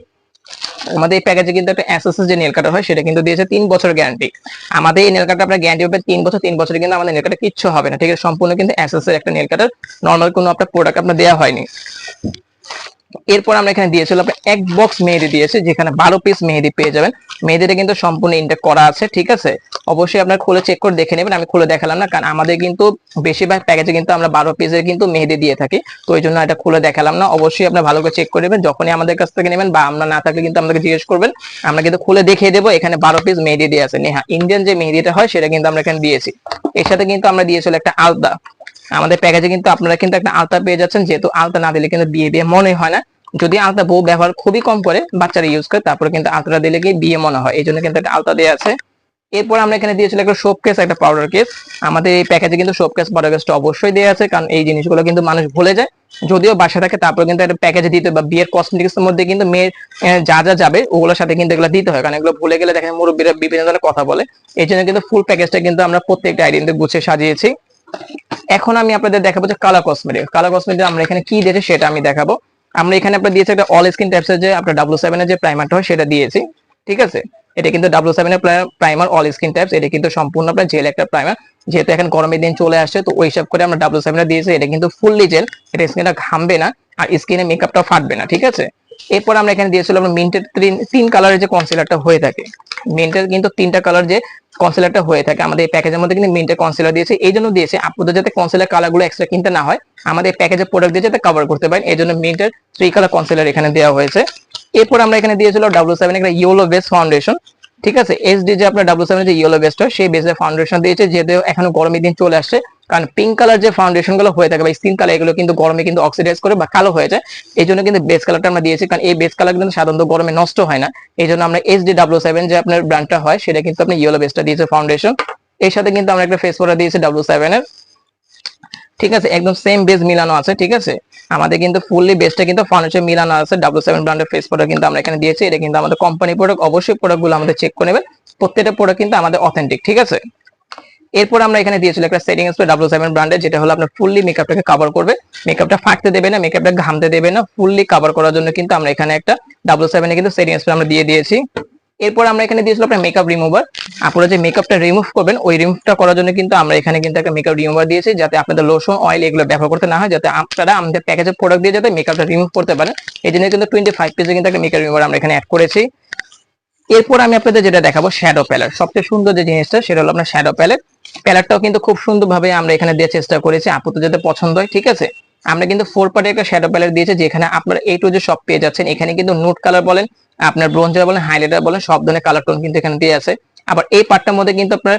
[SPEAKER 1] আমাদের এই প্যাকেজে কিন্তু একটা এসএসএস যে নেল কাটার হয়, সেটা কিন্তু দিয়েছে 3 বছর গ্যারান্টি। আমাদের এই নেল কাটার আপনার গ্যারান্টি হবে 3 বছর, 3 বছরে কিন্তু আমাদের নেল কাটার কিচ্ছু হবে না, ঠিক আছে। সম্পূর্ণ কিন্তু এসএসএস এর একটা নেল কাটার, নরমাল কোনো আপনার প্রোডাক্ট আপনার দেওয়া হয়নি। এরপর আমরা এখানে দিয়েছিলাম আপনার এক বক্স মেহেদি দিয়েছে, যেখানে 12 পিস মেহেদি পেয়ে যাবেন। মেহেদিটা কিন্তু সম্পূর্ণ ইনটেক করা আছে, ঠিক আছে। অবশ্যই আপনার খুলে চেক করে দেখে নেবেন, আমি খুলে দেখালাম না, কারণ আমাদের কিন্তু বেশিরভাগ প্যাকেজে কিন্তু আমরা 12 পিসের কিন্তু মেহেদি দিয়ে থাকি, তো ওই জন্য এটা খুলে দেখালাম না। অবশ্যই আপনার ভালো করে চেক করে নেবেন, যখনই আমাদের কাছ থেকে নেবেন বা আমরা না থাকলে কিন্তু আমাদেরকে জিজ্ঞেস করবেন, আমরা কিন্তু খুলে দেখিয়ে দেবো। এখানে 12 পিস মেহেদি দিয়ে আছে, নেহা ইন্ডিয়ান যে মেহেদিটা হয় সেটা কিন্তু আমরা এখানে দিয়েছি। এর সাথে কিন্তু আমরা দিয়েছিল একটা আলতা। আমাদের প্যাকেজে কিন্তু আপনারা কিন্তু একটা আলতা পেয়ে যাচ্ছেন, যেহেতু আলতা না দিলে কিন্তু বিয়ে বিয়ে মনে হয় না। যদি আলতা বউ ব্যবহার খুবই কম করে, বাচ্চারা ইউজ করে, তারপরে কিন্তু আলতাটা দিলে কি বিয়ে মনে হয়, এই জন্য কিন্তু একটা আলতা দেওয়া আছে। এরপর আমরা এখানে দিয়েছিলাম একটা সোপ কেস, একটা পাউডার কেস। আমাদের এই প্যাকেজে কিন্তু সোপ কেস, পাউডার কেসটা অবশ্যই দেওয়া আছে, কারণ এই জিনিসগুলো কিন্তু মানুষ ভুলে যায়, যদিও বাসা থাকে, তারপরে কিন্তু একটা প্যাকেজে দিতে, বা বিয়ের কসমেটিক্স এর মধ্যে কিন্তু মেয়ের যা যা যাবে ওগুলোর সাথে কিন্তু এগুলো দিতে হয়, কারণ এগুলো ভুলে গেলে দেখেন মুরব্বীরা বিভিন্ন ধরনের কথা বলে। এই জন্য কিন্তু ফুল প্যাকেজটা কিন্তু আমরা প্রত্যেকটা আইটেম গুছিয়ে সাজিয়েছি। এখন আমি আপনাদের দেখাবো যে কালার কসমেটিক। কালার কসমেটিক আমরা এখানে কি দিয়েছি সেটা আমি দেখাবো। আমরা এখানে আপনার দিয়েছি একটা অল স্কিন টাইপসের যে আপনার W7 এর যে প্রাইমারটা হয় সেটা দিয়েছি, ঠিক আছে। এটা কিন্তু W7 এর প্রাইমার অল স্কিন টাইপস, এটা কিন্তু সম্পূর্ণ আপনার জেল একটা প্রাইমার। যেহেতু এখন গরমের দিন চলে আসছে, তো ওই হিসাব করে আমরা W7 দিয়েছি। এটা কিন্তু ফুললি জেল, এটা স্কিনটা ঘামবে না আর স্কিনে মেকআপটা ফাটবে না, ঠিক আছে। এরপর আমরা এখানে দিয়েছিলাম মিন্টের তিন কালারের যে কনসিলারটা হয়ে থাকে, মিন্টের কিন্তু তিনটা কালার যে কনসিলারটা হয়ে থাকে আমাদের এই প্যাকেজের মধ্যে কিন্তু মিন্টের কনসিলার দিয়েছে। এই জন্য দিয়েছে আপনাদের যাতে কনসিলার কালারগুলো এক্সট্রা কিনতে না হয়, আমাদের এই প্যাকেজের প্রোডাক্ট দিয়ে যাতে কভার করতে পারেন, এই জন্য মিন্টের 3 কালার কনসিলার এখানে দেওয়া হয়েছে। এরপর আমরা এখানে দিয়েছিল W7 একটা ইয়েলো বেস ফাউন্ডেশন, ঠিক আছে। এসডি যে আপনার W7 যে ইয়েলো বেসটা, সেই বেসের ফাউন্ডেশন দিয়েছে, যেহেতু এখনো গরমের দিন চলে আসছে। কারণ পিঙ্ক কালার যে ফাউন্ডেশন গুলো হয়ে থাকে বা স্কিন কালার, এগুলো কিন্তু গরমে কিন্তু অক্সিডাইজ করে বা কালো হয়ে যায়। এই জন্য কিন্তু বেস কালারটা আমরা দিয়েছি, কারণ এই বেস কালার কিন্তু সাধারণত গরমে নষ্ট হয় না। এই জন্য আমরা এসডি W7 যে আপনার ব্র্যান্ডটা হয়, সেটা কিন্তু আপনি ইয়েলো বেসটা দিয়েছে ফাউন্ডেশন। এর সাথে কিন্তু আমরা একটা ফেস পাউডার দিয়েছি W7 এর, ঠিক আছে, একদম সেম বেস মিলানো আছে, ঠিক আছে। আমাদের কিন্তু ফুললি বেসটা কিন্তু ফাউন্ডেশন মিলানো আছে। W7 ব্র্যান্ডের ফেস পাউডার কিন্তু আমরা এখানে দিয়েছি। এটা কিন্তু আমাদের কোম্পানি প্রোডাক্ট, অবশ্যই প্রোডাক্টগুলো আমাদের চেক করে নেবেন, প্রত্যেকটা প্রোডাক্ট কিন্তু আমাদের অথেন্টিক, ঠিক আছে। এরপর আমরা এখানে দিয়েছিল একটা সেটিং স্প্রে W7 ব্র্যান্ডের, যেটা হলো আপনার ফুললি মেকআপটাকে কভার করবে, মেকআপটা ফাটতে দেবে না, মেকআপটা ঘামতে দেবে না, ফুললি কভার করার জন্য কিন্তু আমরা এখানে একটা W7 এর কিন্তু সেটিং স্প্রে আমরা দিয়ে দিয়েছি। এরপর আমরা এখানে দিয়েছিল আপনার মেকআপ রিমুভার। আপনারা যে মেকআপটা রিমুভ করবেন, ওই রিমুভটা করার জন্য কিন্তু আমরা এখানে কিন্তু একটা মেকআপ রিমুভার দিয়েছি, যাতে আপনাদের লোশন অয়েল এগুলো ব্যবহার করতে না হয়, যাতে আপনারা আমাদের প্যাকেজের প্রোডাক্ট দিয়ে যাতে মেকআপটা রিমুভ করতে পারেন। এই জন্য কিন্তু 25 পিসের কিন্তু একটা মেকআপ রিমুভার আমরা এখানে অ্যাড করেছি। এরপর আমি আপনাদের যেটা দেখাবো শ্যাডো প্যালেট, সবচেয়ে সুন্দর যে জিনিসটা সেটা হলো আপনার শ্যাডো প্যালেট। প্যালেটটাও কিন্তু খুব সুন্দরভাবে আমরা এখানে দেওয়ার চেষ্টা করেছি, আপনাদের যাতে পছন্দ হয়, ঠিক আছে। আমরা কিন্তু 4 পার্টের একটা শ্যাডো প্যালেট দিয়েছি, যেখানে আপনারা A to Z সব পেয়ে যাচ্ছেন। এখানে কিন্তু নুট কালার বলেন, আপনার ব্রোঞ্জার বলেন, হাইলাইটার বলেন, সব ধরনের কালার টোন কিন্তু এখানে দিয়ে আছে। আবার এই পার্টটার মধ্যে কিন্তু আপনার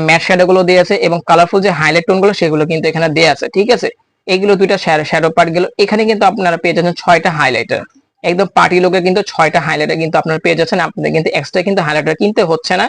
[SPEAKER 1] ম্যাট শ্যাডো গুলো দিয়ে আছে এবং কালারফুল যে হাইলাইট টোন গুলো সেগুলো কিন্তু এখানে দেওয়া আছে, ঠিক আছে। এইগুলো দুইটা শ্যাডো পার্ট গেল। এখানে কিন্তু আপনারা পেয়ে যাচ্ছেন 6টা হাইলাইটার, একদম পার্টি লোকে কিন্তু 6টা হাইলাইটার কিন্তু আপনারা পেয়ে যাচ্ছেন, আপনাদের কিন্তু এক্সট্রা কিন্তু হাইলাইটার কিনতে হচ্ছে না।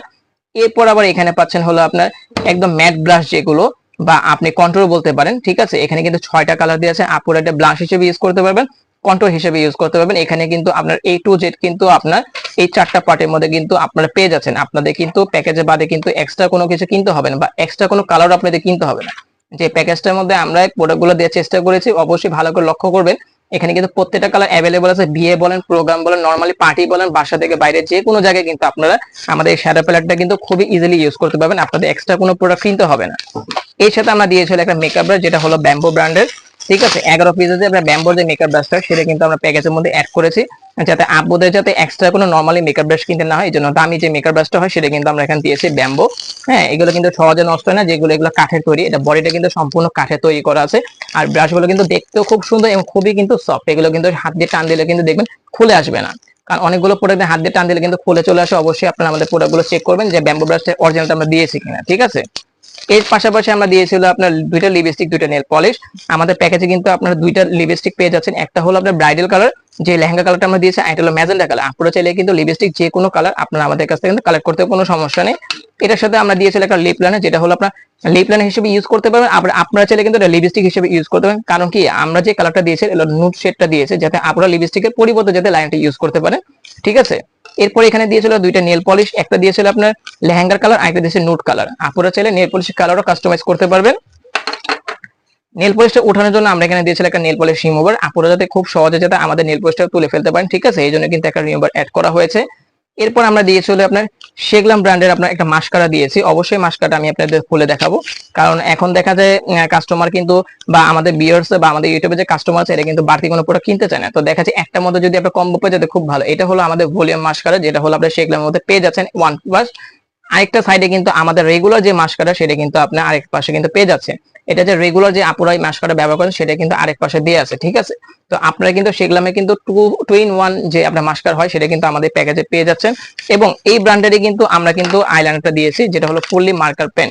[SPEAKER 1] এরপর আবার এখানে পাচ্ছেন হলো আপনার একদম ম্যাট ব্রাশ, যেগুলো বা আপনি কন্ট্রোল বলতে পারেন, ঠিক আছে। এখানে কিন্তু 6টা কালার দিয়ে আছে, আপনারা এটা ব্লাশ হিসেবে ইউজ করতে পারবেন, কন্ট্রোল হিসেবে ইউজ করতে পারবেন। এখানে কিন্তু আপনার A to Z কিন্তু আপনার এই 4টা পার্টের মধ্যে কিন্তু আপনারা পেয়ে যাচ্ছেন। আপনাদের কিন্তু প্যাকেজে বাদে কিন্তু এক্সট্রা কোনো কিছু কিনতে হবে না, বা এক্সট্রা কোনো কালার আপনাদের কিনতে হবে না। যে প্যাকেজটার মধ্যে আমরা প্রোডাক্টগুলো দেওয়ার চেষ্টা করেছি, অবশ্যই ভালো করে লক্ষ্য করবেন। এখানে কিন্তু প্রত্যেকটা কালার অ্যাভেলেবল আছে, বিয়ে বলেন, প্রোগ্রাম বলেন, নরমালি পার্টি বলেন, বাসা থেকে বাইরে যে কোনো জায়গায় কিন্তু আপনারা আমাদের এই শ্যাডো প্যালেটটা কিন্তু খুবই ইজিলি ইউজ করতে পারবেন, আপনাদের এক্সট্রা কোনো প্রোডাক্ট কিনতে হবে না। এর সাথে আমরা দিয়েছিল একটা মেকআপ ব্রাশ, যেটা হলো ব্যাম্বো ব্র্যান্ডের, ঠিক আছে। 11 পিসের যে আমরা ব্যাম্বোর যে মেকআপ ব্রাশটা, সেটা কিন্তু আমরা প্যাকেজের মধ্যে অ্যাড করেছি, যাতে আপনাদের যাতে এক্সট্রা কোনো নরমালি মেকআপ ব্রাশ কিনতে না হয়। এই জন্য দামি যে মেকআপ ব্রাশটা হয় সেটা কিন্তু আমরা এখানে দিয়েছি ব্যাম্বো। হ্যাঁ, এগুলো কিন্তু সহজে নষ্ট হয় না, যেগুলো এগুলো কাঠের তৈরি, এটা বডিটা কিন্তু সম্পূর্ণ কাঠের তৈরি করা আছে। আর ব্রাশগুলো কিন্তু দেখতেও খুব সুন্দর এবং খুবই কিন্তু সফট, এগুলো কিন্তু হাত দিয়ে টান দিলে কিন্তু দেখবেন খুলে আসবে না, কারণ অনেকগুলো প্রোডাক্টে হাত দিয়ে টান দিলে কিন্তু খুলে চলে আসে। অবশ্যই আপনারা আমাদের প্রোডাক্টগুলো চেক করবেন যে ব্যাম্বো ব্রাশটা অরিজিনালটা আমরা দিয়েছি কিনা, ঠিক আছে। এর পাশাপাশি আমরা দিয়েছিল আপনার 2টা লিপস্টিক, 2টা নেল পলিশ। আমাদের প্যাকেজে কিন্তু আপনারা 2টা লিপস্টিক পেয়ে যাচ্ছেন, একটা হলো আপনার ব্রাইডাল কালার, যে লেহেঙ্গা কালারটা আমরা দিয়েছি, আর এটা হলো ম্যাজেন্টা কালার। আপনারা চাইলে কিন্তু লিপস্টিক যে কোনো কালার আপনারা আমাদের কাছ থেকে কিন্তু কালেক্ট করতে কোনো সমস্যা নেই। এটার সাথে আমরা দিয়েছিলাম একটা লিপ লাইনার, যেটা হলো আপনার লিপ লাইনার হিসেবে ইউজ করতে পারবেন, আবার আপনারা চাইলে কিন্তু এটা লিপস্টিক হিসেবে ইউজ করতে পারেন। কারণ কি, আমরা যে কালারটা দিয়েছি এটা নুড শেডটা দিয়েছে, যাতে আপনারা লিপস্টিকের পরিবর্তে যাতে লাইনটা ইউজ করতে পারেন, ঠিক আছে। এরপর এখানে দিয়েছিল 2টা নেল পলিশ, একটা দিয়েছিল আপনার লেহেঙ্গার কালার, আরেকটা দিয়েছে নুড কালার। আপনারা চাইলে নেল পলিশের কালারও কাস্টমাইজ করতে পারবেন। নেল পলিশটা ওঠানোর জন্য আমরা এখানে দিয়েছিলাম একটা নেল পলিশ রিমুভার, আপনারা যাতে খুব সহজে যাতে আমাদের নেল পলিশটা তুলে ফেলতে পারেন, ঠিক আছে। এই জন্য কিন্তু একটা রিমুভার অ্যাড করা হয়েছে। এরপর আমরা দিয়েছি হলো আপনার শেগলাম ব্র্যান্ডের আপনার একটা মাস্কারা দিয়েছি। অবশ্যই মাস্কারাটা আমি আপনাদের খুলে দেখাবো, কারণ এখন দেখা যায় কাস্টমার কিন্তু বা আমাদের ভিউয়ার্স বা আমাদের ইউটিউবে যে কাস্টমার আছে, এটা কিন্তু বাড়তি কোনো প্রোডাক্ট কিনতে চায় না। তো দেখা যায় একটার মধ্যে যদি আপনার কম্বো পেয়ে যেতে খুব ভালো। এটা হলো আমাদের ভলিউম মাস্কারা, যেটা হলো আপনার শেগলামের মধ্যে পেয়ে যাচ্ছেন 1 প্লাস। আরেকটা সাইডে কিন্তু আমাদের রেগুলার যে মাস্কারা, সেটা কিন্তু আপনি আরেক পাশে কিন্তু পেয়ে যাচ্ছে। এটা যে রেগুলার যে আপুরা এই মাস্কারা ব্যবহার করেন, সেটা কিন্তু আরেক পাশে দিয়ে আছে, ঠিক আছে। তো আপনারা কিন্তু শেগলামে কিন্তু 2 in 1 যে আপনার মাস্কার হয়, সেটা কিন্তু আমাদের প্যাকেজে পেয়ে যাচ্ছেন। এবং এই ব্র্যান্ডেরই কিন্তু আমরা কিন্তু আইলাইনারটা দিয়েছি, যেটা হলো ফুললি মার্কার পেন,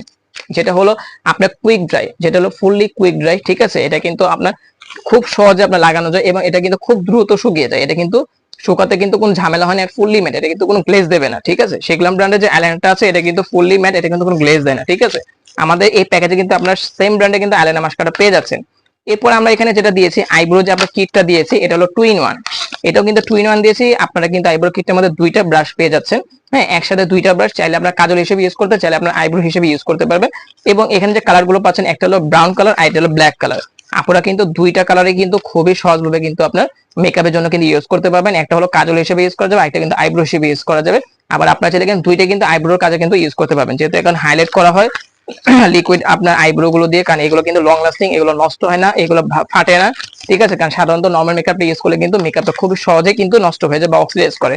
[SPEAKER 1] যেটা হলো আপনার কুইক ড্রাই, যেটা হলো ফুললি কুইক ড্রাই, ঠিক আছে। এটা কিন্তু আপনার খুব সহজে আপনার লাগানো যায় এবং এটা কিন্তু খুব দ্রুত শুকিয়ে যায়। এটা কিন্তু শুকাতে কিন্তু কোনো ঝামেলা হয় না, ফুললি ম্যাট, এটা কিন্তু কোনো গ্লেজ দেবে না, ঠিক আছে। শেগলাম ব্র্যান্ডের যে আইলাইনারটা আছে, এটা কিন্তু ফুললি ম্যাট, এটা কিন্তু কোনো গ্লেজ দেয় না, ঠিক আছে। আমাদের এই প্যাকেজে কিন্তু আপনার সেম ব্র্যান্ডে কিন্তু আইলাইনার মাস্কারা পেয়ে যাচ্ছেন। এরপর আমরা এখানে যেটা দিয়েছি আইব্রো যে আপনার কিটটা দিয়েছি, এটা হলো 2 in 1, এটাও কিন্তু 2 in 1 দিয়েছি। আপনারা কিন্তু আইব্রো কিটটার মধ্যে 2টা ব্রাশ পেয়ে যাচ্ছেন। হ্যাঁ, একসাথে 2টা ব্রাশ, চাইলে আপনার কাজল হিসেবে ইউজ করতে, চাইলে আপনার আইব্রো হিসেবে ইউজ করতে পারবেন। এবং এখানে যে কালারগুলো পাচ্ছেন, একটা হলো ব্রাউন কালার, আর একটা হলো ব্ল্যাক কালার। আপনারা কিন্তু 2টা কালারে কিন্তু খুবই সহজভাবে কিন্তু আপনার মেকআপের জন্য কিন্তু ইউজ করতে পারবেন। একটা হলো কাজল হিসেবে ইউজ করা যাবে, একটা কিন্তু আইব্রো হিসেবে ইউজ করা যাবে। আবার আপনার চাইলে কিন্তু 2টা কিন্তু আইব্রোর কাজে কিন্তু ইউজ করতে পারবেন, যেহেতু এখন হাইলাইট করা হয়, লিকুইড আপনার আইব্রো গুলো দিয়ে, কারণ এগুলো কিন্তু লং লাস্টিং, এগুলো নষ্ট হয় না, এগুলো ফাটে না, ঠিক আছে। কারণ সাধারণত নর্মাল মেকআপ ইউজ করলে কিন্তু মেকআপটা খুব সহজে কিন্তু নষ্ট হয়ে যায় বা অক্সিডাইজ করে।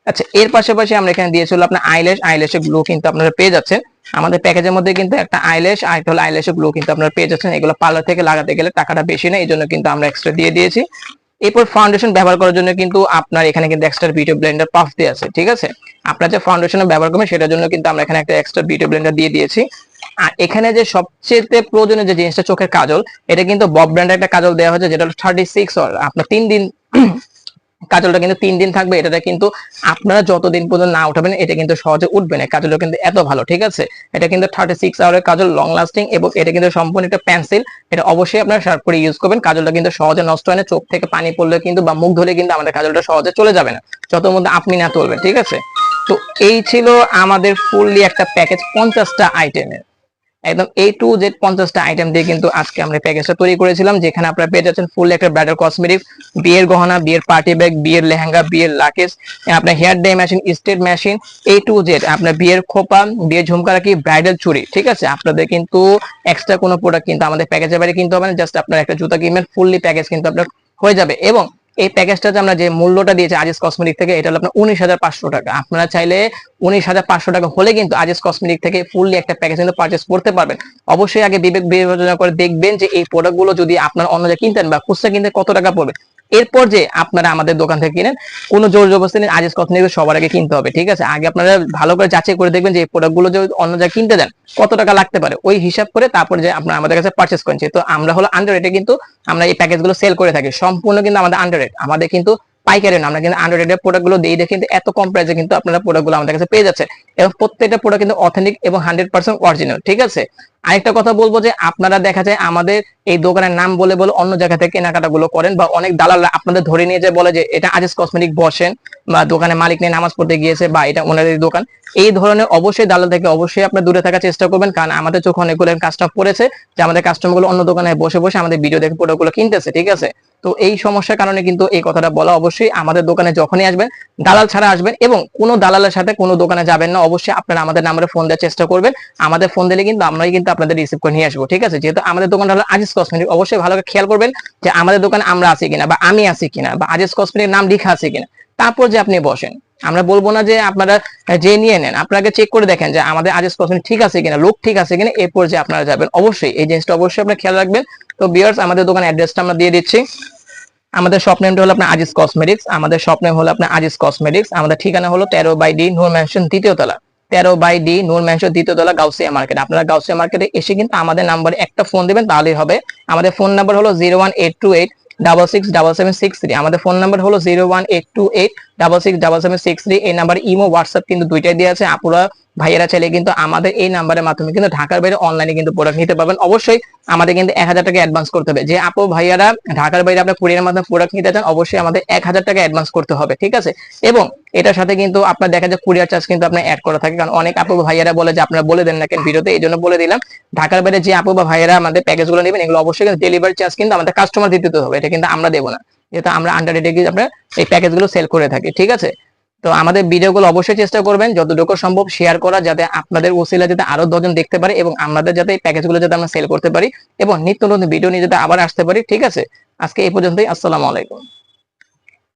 [SPEAKER 1] আচ্ছা, এর পাশাপাশি আমরা এখানে দিয়েছিল আপনার আইল্যাশের গ্লো কিন্তু আপনারা পেয়ে যাচ্ছেন আমাদের প্যাকেজের মধ্যে, কিন্তু একটা আইল্যাশ আর একটা হলো আইল্যাশের গ্লো কিন্তু আপনারা পেয়ে যাচ্ছেন। এগুলো পার্লার থেকে লাগাতে গেলে টাকাটা বেশি না, এই জন্য কিন্তু আমরা এক্সট্রা দিয়ে দিয়েছি। এরপর ফাউন্ডেশন ব্যবহার করার জন্য কিন্তু আপনার এখানে কিন্তু এক্সট্রা বিউটি ব্লেন্ডার পাফ দিয়ে আছে, ঠিক আছে। আপনার যে ফাউন্ডেশন ব্যবহার করবেন সেটার জন্য কিন্তু আমরা এখানে একটা এক্সট্রা বিউটি ব্লেন্ডার দিয়ে দিয়েছি। আর এখানে যে সবচেয়ে প্রয়োজনীয় যে জিনিসটা চোখের কাজল, এটা কিন্তু বব ব্র্যান্ডের একটা কাজল দেওয়া হয়েছে, যেটা হলো 36 আওয়ার, আপনার 3 দিন কাজলটা কিন্তু 3 দিন থাকবে। এটা কিন্তু আপনারা যতদিন পর্যন্ত না উঠাবেন এটা কিন্তু সহজে উঠবে না, কাজলটা কিন্তু এত ভালো, ঠিক আছে। এটা কিন্তু 36 আওয়ারের কাজল, লং লাস্টিং, এবং এটা কিন্তু সম্পূর্ণ একটা পেন্সিল। এটা অবশ্যই আপনারা শার্প করে ইউজ করবেন। কাজলটা কিন্তু সহজে নষ্ট হয় না, চোখ থেকে পানি পড়লে কিন্তু বা মুখ ধরে কিন্তু আমাদের কাজলটা সহজে চলে যাবে না, যত মধ্যে আপনি না তুলবেন, ঠিক আছে। তো এই ছিল আমাদের ফুললি একটা প্যাকেজ 50টা আইটেমের, একদম A to Z 50টা আইটেম দিয়ে কিন্তু আজকে আমরা প্যাকেজটা তৈরি করেছিলাম, যেখানে আপনারা পেয়ে যাচ্ছেন ফুল একটা ব্রাইডাল কসমেটিক, বিয়ের গহনা, বিয়ের পার্টি ব্যাগ, বিয়ের লেহেঙ্গা, বিয়ের লাকেজ, আপনার hair dye machine, straight machine, A to Z আপনার বিয়ের খোপা, বিয়ের ঝুমকা রাখি, ব্রাইডাল চুড়ি, ঠিক আছে। আপনাদের কিন্তু এক্সট্রা কোনো প্রোডাক্ট কিন্তু আমাদের প্যাকেজের বাইরে কিনতে হবে না, জাস্ট আপনার একটা জুতা কিনবেন, ফুললি প্যাকেজ কিন্তু আপনার হয়ে যাবে। এবং এই প্যাকেজটাতে আমরা যে মূল্যটা দিয়েছি আজিজ কসমেটিক থেকে, এটা হলো আপনার 19,500 টাকা। আপনারা চাইলে 19,500 টাকা হলে কিন্তু আজিজ কসমেটিক থেকে ফুললি একটা প্যাকেজ কিন্তু পারচেজ করতে পারবেন। অবশ্যই আগে বিবেক বিবেচনা করে দেখবেন যে এই প্রোডাক্টগুলো যদি আপনার অন্য জায়গায় কিনতেন বা খুচরা কিনতে কত টাকা পড়বে। এরপর যে আপনারা আমাদের দোকান থেকে কিনেন, কোনো জোর জবরদস্তি নেই, আজিজ কসমেটিক সবার আগে কিনতে হবে, ঠিক আছে। আগে আপনারা ভালো করে যাচাই করে দেখবেন যে এই প্রোডাক্টগুলো যদি অন্য জায়গায় কিনতে দেন কত টাকা লাগতে পারে, ওই হিসাব করে তারপর যে আপনারা আমাদের কাছে পারচেজ করেন। তো আমরা হলো আন্ডার রেটে কিন্তু আমরা এই প্যাকেজগুলো সেল করে থাকি, সম্পূর্ণ কিন্তু আমাদের আন্ডার রেট, আমাদের কিন্তু পাইকারি না, আমরা কিন্তু আন্ডার রেটের প্রোডাক্টগুলো দিয়ে দেখি কিন্তু এত কম প্রাইসে কিন্তু আপনারা প্রোডাক্টগুলো আমাদের কাছে পেয়ে যাচ্ছে, এবং প্রত্যেকটা প্রোডাক্ট কিন্তু অথেন্টিক এবং 100% অরিজিনাল, ঠিক আছে। আরেকটা কথা বলবো যে আপনারা দেখা যায় আমাদের এই দোকানের নাম বলে বলে অন্য জায়গা থেকে কেনাকাটা গুলো করেন, বা অনেক দালালরা আপনাদের ধরে নিয়ে যায়, বলে যে এটা আজিজ কসমেটিক বসেন, বা দোকানের মালিক নিয়ে নামাজ পড়তে গিয়েছে, বা এটা ওনাদের দোকান। এই ধরনের অবশ্যই দালাল থেকে অবশ্যই আপনার দূরে থাকার চেষ্টা করবেন, কারণ আমাদের চোখে অনেকগুলো কাস্টমার পড়েছে যে আমাদের কাস্টমার গুলো অন্য দোকানে বসে বসে আমাদের ভিডিও দেখে প্রোডাক্ট গুলো কিনতেছে, ঠিক আছে। তো এই সমস্যার কারণে কিন্তু এই কথাটা বলা, অবশ্যই আমাদের দোকানে যখনই আসবেন দালাল ছাড়া আসবেন, এবং কোনো দালালের সাথে কোনো দোকানে যাবেন না। অবশ্যই আপনারা আমাদের নাম্বারে ফোন দেওয়ার চেষ্টা করবেন, আমাদের ফোন দিলে কিন্তু আমরাই কিন্তু আপনাদের রিসিভ করে নিয়ে আসবো, ঠিক আছে। যেহেতু আমাদের দোকানটা হলো আজিজ কসমেটিক, অবশ্যই ভালো করে খেয়াল করবেন যে আমাদের দোকানে আমরা আছি কিনা, বা আমি আছি কিনা, বা আজিজ কসমেটিক নাম লেখা আছে কিনা, তারপর যে আপনি বসেন। আমরা বলবো না যে আপনারা যে নিয়ে নেন, আপনাকে চেক করে দেখেন যে আমাদের আজিজ কসমেটিক ঠিক আছে কিনা, লোক ঠিক আছে কিনা, এরপর যে আপনারা যাবেন। অবশ্যই এই জিনিসটা অবশ্যই আপনারা খেয়াল রাখবেন। তো ভিউয়ার্স, আমাদের দোকান অ্যাড্রেসটা আমরা দিয়ে দিচ্ছি। আমাদের শপ নেমটা হলো আপনার আজিজ কসমেটিক্স, আমাদের শপ নেম হলো আপনার আজিজ কসমেটিক্স। আমাদের ঠিকানা হলো 13/D নূর ম্যানশন দ্বিতীয় তলা, 13/D নূর ম্যানশন দ্বিতীয় তলা, গাউসিয়া মার্কেট। আপনারা গাউসিয়া মার্কেটে এসে কিন্তু আমাদের নাম্বারে একটা ফোন দিবেন তাহলেই হবে। আমাদের ফোন নাম্বার হলো 01828667763। আমাদের ফোন নাম্বার হলো 01828667763। এই নাম্বারে ইমো হোয়াটসঅ্যাপ কিন্তু দুইটাই দেওয়া আছে। আপুরা ভাইয়েরা চাইলে কিন্তু আমাদের এই নাম্বারের মাধ্যমে কিন্তু ঢাকার বাইরে অনলাইনে কিন্তু প্রোডাক্ট নিতে পারবেন। অবশ্যই আমাদের কিন্তু 1,000 টাকা অ্যাডভান্স করতে হবে। যে আপু ভাইয়ারা ঢাকার বাইরে আপনার কুরিয়ারের মাধ্যমে প্রোডাক্ট নিতে চান, অবশ্যই আমাদের 1,000 টাকা অ্যাডভান্স করতে হবে, ঠিক আছে। এবং এটার সাথে কিন্তু আপনার দেখা যায় কুরিয়ার চার্জ কিন্তু আপনার অ্যাড করা থাকে, কারণ অনেক আপু ভাইয়ারা বলে যে আপনারা বলে দেন না কেন ভিডিওতে, এই জন্য বলে দিলাম। ঢাকার বাইরে যে আপু বা ভাইয়ারা আমাদের প্যাকেজগুলো নেবেন, এগুলো অবশ্যই কিন্তু ডেলিভারি চার্জ কিন্তু আমাদের কাস্টমার দিতে হবে, এটা কিন্তু আমরা দেবো না, যেহেতু আমরা আন্ডার রেটে কিন্তু আমরা এই প্যাকেজগুলো সেল করে থাকি, ঠিক আছে। তো আমাদের ভিডিওগুলো অবশ্যই চেষ্টা করবেন যতটুকু সম্ভব শেয়ার করা, যাতে আপনাদের ওসিলা যাতে আরো 10 জন দেখতে পারে, এবং আমাদের যাতে এই প্যাকেজগুলো যাতে আমরা সেল করতে পারি, এবং নিত্য নতুন ভিডিও নিয়ে যাতে আবার আসতে পারি, ঠিক আছে। আজকে এই পর্যন্তই, আসসালামু আলাইকুম।